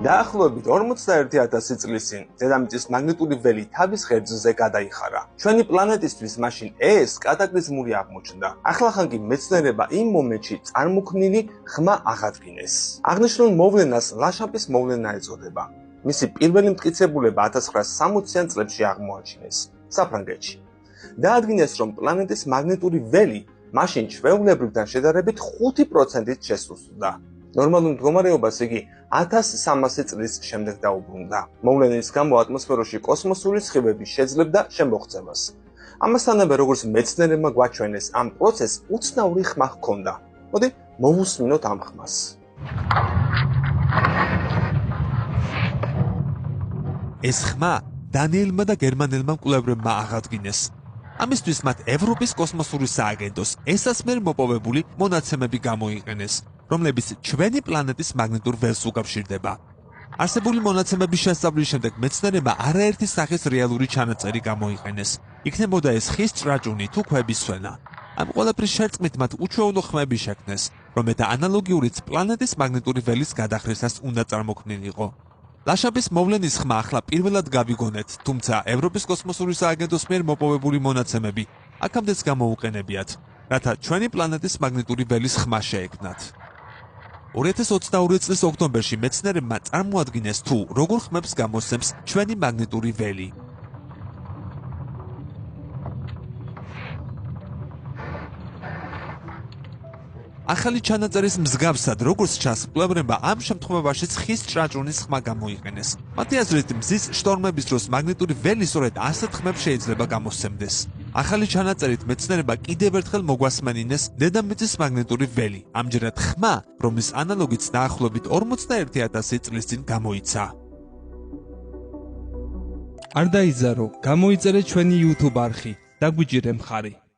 დაახლოებით 41,000 წლის წინ დედამიწის მაგნიტური ველი თავის ღერძზე გადაიხარა. ჩვენი პლანეტისთვის მაშინ ეს კატაკლიზმური აღმოჩნდა. ახლახან კი მეცნიერება იმ მომენტში წარმოქმნილი ხმა აღადგინეს. აღნიშნულ მოვლენას ლაშაპის მოვლენა ეწოდება. მისი პირველი მტკიცებულება 1960-იან წლებში აღმოაჩინეს საფრანგეთში. დაადგინეს, რომ პლანეტის მაგნიტური ველი მაშინ ჩვეულებრივთან შედარებით 5%-ით შესუსტდა. ნორმალურ მდგომარეობას იგი 1300 წლის შემდეგ დაუბრუნდა. მოვლენის გამო ატმოსფეროში კოსმოსური სხივები შეძლებდა შემოღწევას. ამასთანავე, როგორც მეცნიერებმა გვაჩვენეს, ამ პროცესს უცნაური ხმა ჰქონდა. მოდი მოვუსმინოთ ამ ხმას. ეს ხმა დანიელმა და გერმანელმა მკვლევრებმა აღადგინეს. ამისთვის მათ ევროპის კოსმოსური სააგენტოს ESA-ს მიერ მოპოვებული მონაცემები გამოიყენეს, რომლებიც ჩვენი პლანეტის მაგნიტურ ველს უკავშირდება. არსებული მონაცემების შესწავლის შემდეგ მეცნიერებმა არაერთი სახის რეალური ჩანაწერი გამოიყენეს. იქნებოდა ეს ხის ჭრაჭუნი თუ ქვების სვენა. ამ ყველაფრის შერწყმით მათ უჩვეულო ხმები შექმნეს, რომელთა ანალოგიურიც პლანეტის მაგნიტური ველის გადახრისას უნდა წარმოქმნილიყო. ლაშაპის მოვლენის ხმა ახლა პირველად გავიგონეთ, თუმცა ევროპის კოსმოსური სააგენტოს მიერ მოპოვებული მონაცემები აქამდეც გამოუყენებიათ, რათა ჩვენი პლანეტის მაგნიტური ველის ხმა შეექმნათ. 2022 წლის ოქტომბერში მეცნიერებმა წარმოადგინეს, თუ როგორ ხმებს გამოსცემს ჩვენი მაგნიტური ველი. ახალი ჩანაწერის მსგავსად, როგორც ჩანს, მკვლევრებმა ამ შემთხვევაშიც ხის ჭრაჭუნის ხმა გამოიყენეს. მათი აზრით, მზის შტორმების დროს მაგნიტური ველი სწორედ ასეთ ხმებს შეიძლება გამოსცემდეს. ახალი ჩანაწერით მეცნიერებმა კიდევ ერთხელ მოგვასმენინეს დედამიწის მაგნიტური ველი, ამჯერად ხმა, რომლის ანალოგიც დაახლოებით 41,000 წლის წინ გამოიცა. არ დაიზარო, გამოიწერე ჩვენი YouTube არხი, დაგვიჭირე მხარი.